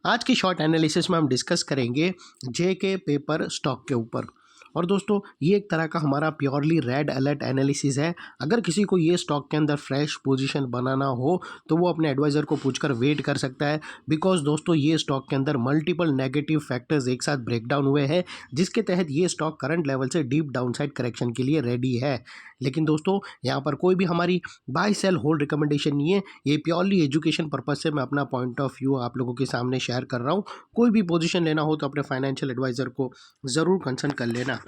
आज की short analysis में हम डिस्कस करेंगे जेके पेपर स्टॉक के ऊपर। और दोस्तों ये एक तरह का हमारा प्योरली रेड अलर्ट एनालिसिस है। अगर किसी को ये स्टॉक के अंदर फ्रेश पोजीशन बनाना हो तो वो अपने एडवाइज़र को पूछकर वेट कर सकता है, बिकॉज दोस्तों ये स्टॉक के अंदर मल्टीपल नेगेटिव फैक्टर्स एक साथ ब्रेकडाउन हुए हैं, जिसके तहत ये स्टॉक करंट लेवल से डीप डाउनसाइड करेक्शन के लिए रेडी है। लेकिन दोस्तों यहाँ पर कोई भी हमारी बाय सेल होल्ड रिकमेंडेशन नहीं है, ये प्योरली एजुकेशन पर्पज से मैं अपना पॉइंट ऑफ व्यू आप लोगों के सामने शेयर कर रहा हूँ। कोई भी पोजीशन लेना हो तो अपने फाइनेंशियल एडवाइज़र को ज़रूर कंसल्ट कर लेना।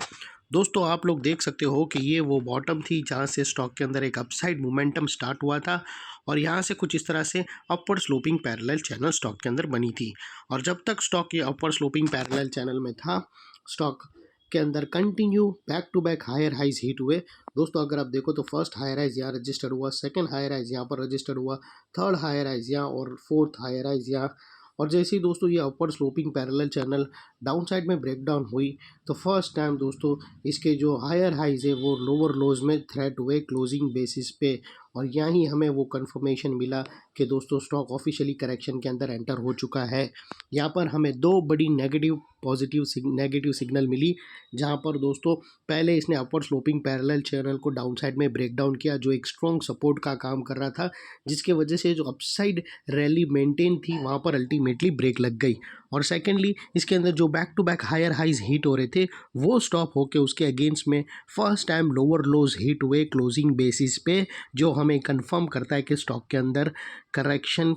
दोस्तों आप लोग देख सकते हो कि ये वो बॉटम थी जहाँ से स्टॉक के अंदर एक अपसाइड मोमेंटम स्टार्ट हुआ था और यहाँ से कुछ इस तरह से upward sloping parallel channel stock के अंदर बनी थी। और जब तक स्टॉक ये अपवर्ड स्लोपिंग पैरेलल चैनल में था, स्टॉक के अंदर continue back to back higher highs hit हुए। दोस्तों अगर आप देखो तो फर्स्ट हायर हाइज यहाँ रजिस्टर्ड हुआ, सेकंड हायर हाइज यहाँ पर रजिस्टर्ड हुआ, थर्ड हायर हाइज यहाँ और फोर्थ हायर हाइज यहाँ। और जैसे ही दोस्तों ये upward sloping parallel channel down side में ब्रेकडाउन हुई तो फर्स्ट टाइम दोस्तों इसके जो हायर हाइज है वो लोअर लोज में थ्रेट हुए क्लोजिंग बेसिस पे। और यहाँ ही हमें वो कंफर्मेशन मिला कि दोस्तों स्टॉक ऑफिशियली करेक्शन के अंदर एंटर हो चुका है। यहाँ पर हमें दो बड़ी नेगेटिव नेगेटिव सिग्नल मिली, जहाँ पर दोस्तों पहले इसने अपवर्ड स्लोपिंग पैरेलल चैनल को डाउन साइड में ब्रेक डाउन किया, जो एक स्ट्रॉन्ग सपोर्ट का काम कर रहा था, जिसके वजह से जो अपसाइड रैली मेंटेन थी वहाँ पर अल्टीमेटली ब्रेक लग गई। और सेकेंडली इसके अंदर जो back to back higher highs hit हो रहे थे वो स्टॉप होके उसके अगेंस्ट में first time lower lows hit हुए क्लोजिंग बेसिस पे, जो हमें कंफर्म करता है कि स्टॉक के अंदर करेक्शन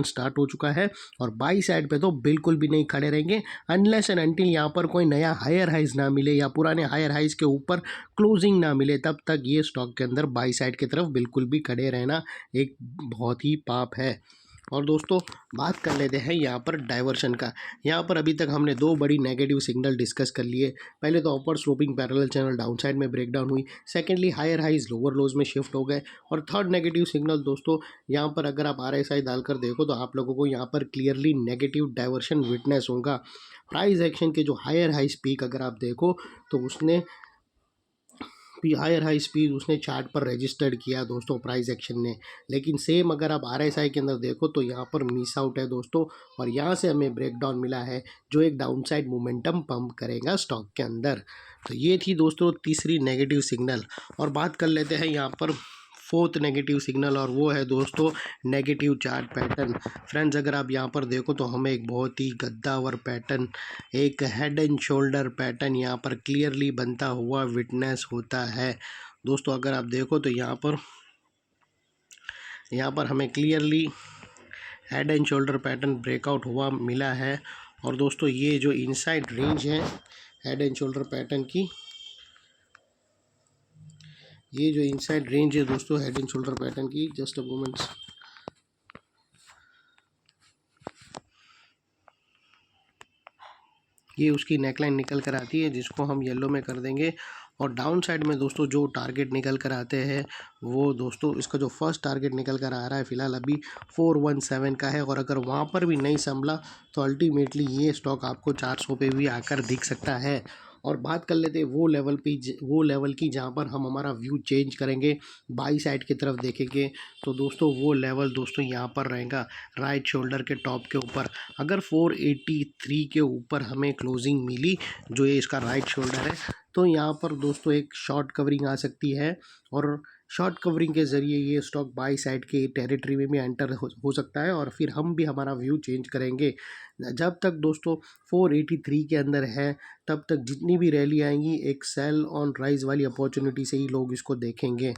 स्टार्ट हो चुका है। और बाई साइड पे तो बिल्कुल भी नहीं खड़े रहेंगे अनलेस एंड अनटिल यहाँ पर कोई नया हायर हाइज ना मिले या पुराने हायर हाइज के ऊपर क्लोजिंग ना मिले, तब तक ये स्टॉक के अंदर बाई साइड की तरफ बिल्कुल भी खड़े रहना एक बहुत ही पाप है। और दोस्तों बात कर लेते हैं यहाँ पर डाइवर्शन का। यहाँ पर अभी तक हमने दो बड़ी नेगेटिव सिग्नल डिस्कस कर लिए। पहले तो upward sloping parallel channel down side में ब्रेकडाउन हुई, secondly higher highs lower lows में शिफ्ट हो गए, और थर्ड नेगेटिव सिग्नल दोस्तों यहाँ पर अगर आप RSI डालकर देखो तो आप लोगों को यहाँ पर क्लियरली नेगेटिव डाइवर्शन विटनेस होगा। प्राइस एक्शन के जो हायर हाई स्पीक अगर आप देखो तो उसने हायर हाई स्पीड उसने चार्ट पर रजिस्टर्ड किया दोस्तों प्राइस एक्शन ने, लेकिन सेम अगर आप RSI के अंदर देखो तो यहाँ पर मिस आउट है दोस्तों। और यहाँ से हमें ब्रेकडाउन मिला है जो एक डाउनसाइड मोमेंटम पंप करेगा स्टॉक के अंदर। तो ये थी दोस्तों तीसरी नेगेटिव सिग्नल। और बात कर लेते हैं यहाँ पर फोर्थ नेगेटिव सिग्नल, और वो है दोस्तों नेगेटिव चार्ट पैटर्न। फ्रेंड्स अगर आप यहाँ पर देखो तो हमें एक बहुत ही गद्दावर पैटर्न, एक हेड एंड शोल्डर पैटर्न यहाँ पर क्लियरली बनता हुआ विटनेस होता है। दोस्तों अगर आप देखो तो यहाँ पर हमें clearly head and shoulder pattern breakout हुआ मिला है। और दोस्तों ये जो इनसाइड रेंज है हेड एंड शोल्डर पैटर्न की, ये जो इनसाइड रेंज है दोस्तों हेड एंड शोल्डर पैटर्न की, जस्ट अ मोमेंट, ये उसकी नेकलाइन निकल कर आती है जिसको हम येलो में कर देंगे। और डाउन साइड में दोस्तों जो टारगेट निकल कर आते हैं वो दोस्तों इसका जो फर्स्ट टारगेट निकल कर आ रहा है फिलहाल अभी 417 का है, और अगर वहाँ पर भी नहीं संभला तो अल्टीमेटली ये स्टॉक आपको 400 पे भी आकर दिख सकता है। और बात कर लेते हैं वो लेवल की जहाँ पर हम हमारा व्यू चेंज करेंगे, बाई साइड की तरफ देखेंगे तो दोस्तों वो लेवल दोस्तों यहाँ पर रहेगा राइट शोल्डर के टॉप के ऊपर। अगर 483 के ऊपर हमें क्लोजिंग मिली, जो ये इसका राइट शोल्डर है, तो यहाँ पर दोस्तों एक शॉर्ट कवरिंग आ सकती है, और शॉर्ट कवरिंग के ज़रिए ये स्टॉक बाई साइड के टेरिटरी में भी एंटर हो सकता है, और फिर हम भी हमारा व्यू चेंज करेंगे। जब तक दोस्तों 483 के अंदर है तब तक जितनी भी रैली आएंगी एक सेल ऑन राइज वाली अपॉर्चुनिटी से ही लोग इसको देखेंगे।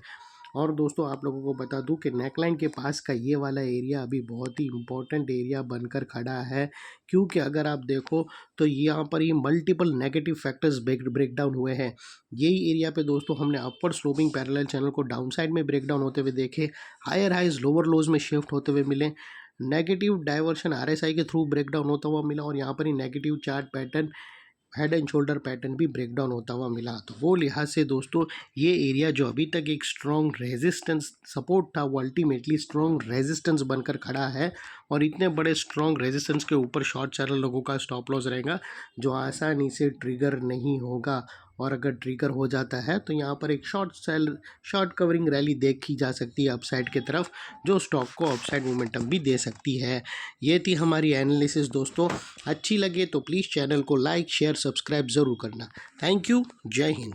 और दोस्तों आप लोगों को बता दूं कि नेकलाइन के पास का ये वाला एरिया अभी बहुत ही इम्पोर्टेंट एरिया बनकर खड़ा है, क्योंकि अगर आप देखो तो यहाँ पर ये मल्टीपल नेगेटिव फैक्टर्स ब्रेकडाउन हुए हैं। यही एरिया पे दोस्तों हमने अपवर्ड स्लोपिंग पैरेलल चैनल को डाउन साइड में ब्रेकडाउन होते हुए देखे, हायर हाइज लोअर लोज में शिफ्ट होते हुए मिले, नेगेटिव डाइवर्शन RSI के थ्रू ब्रेकडाउन होता हुआ मिला, और यहाँ पर ही negative chart pattern head and shoulder pattern भी ब्रेकडाउन होता हुआ मिला। तो वो लिहाज से दोस्तों ये एरिया जो अभी तक एक स्ट्रॉन्ग रेजिस्टेंस सपोर्ट था वो अल्टीमेटली स्ट्रॉन्ग रेजिस्टेंस बनकर खड़ा है, और इतने बड़े स्ट्रॉन्ग रेजिस्टेंस के ऊपर शॉर्ट चैनल लोगों का स्टॉप लॉस रहेगा जो आसानी से ट्रिगर नहीं होगा। और अगर ट्रिगर हो जाता है तो यहाँ पर एक शॉर्ट कवरिंग रैली देखी जा सकती है अपसाइड की तरफ, जो स्टॉक को अपसाइड मोमेंटम भी दे सकती है। ये थी हमारी एनालिसिस दोस्तों। अच्छी लगे तो प्लीज़ चैनल को लाइक शेयर सब्सक्राइब ज़रूर करना। Thank you. जय हिंद।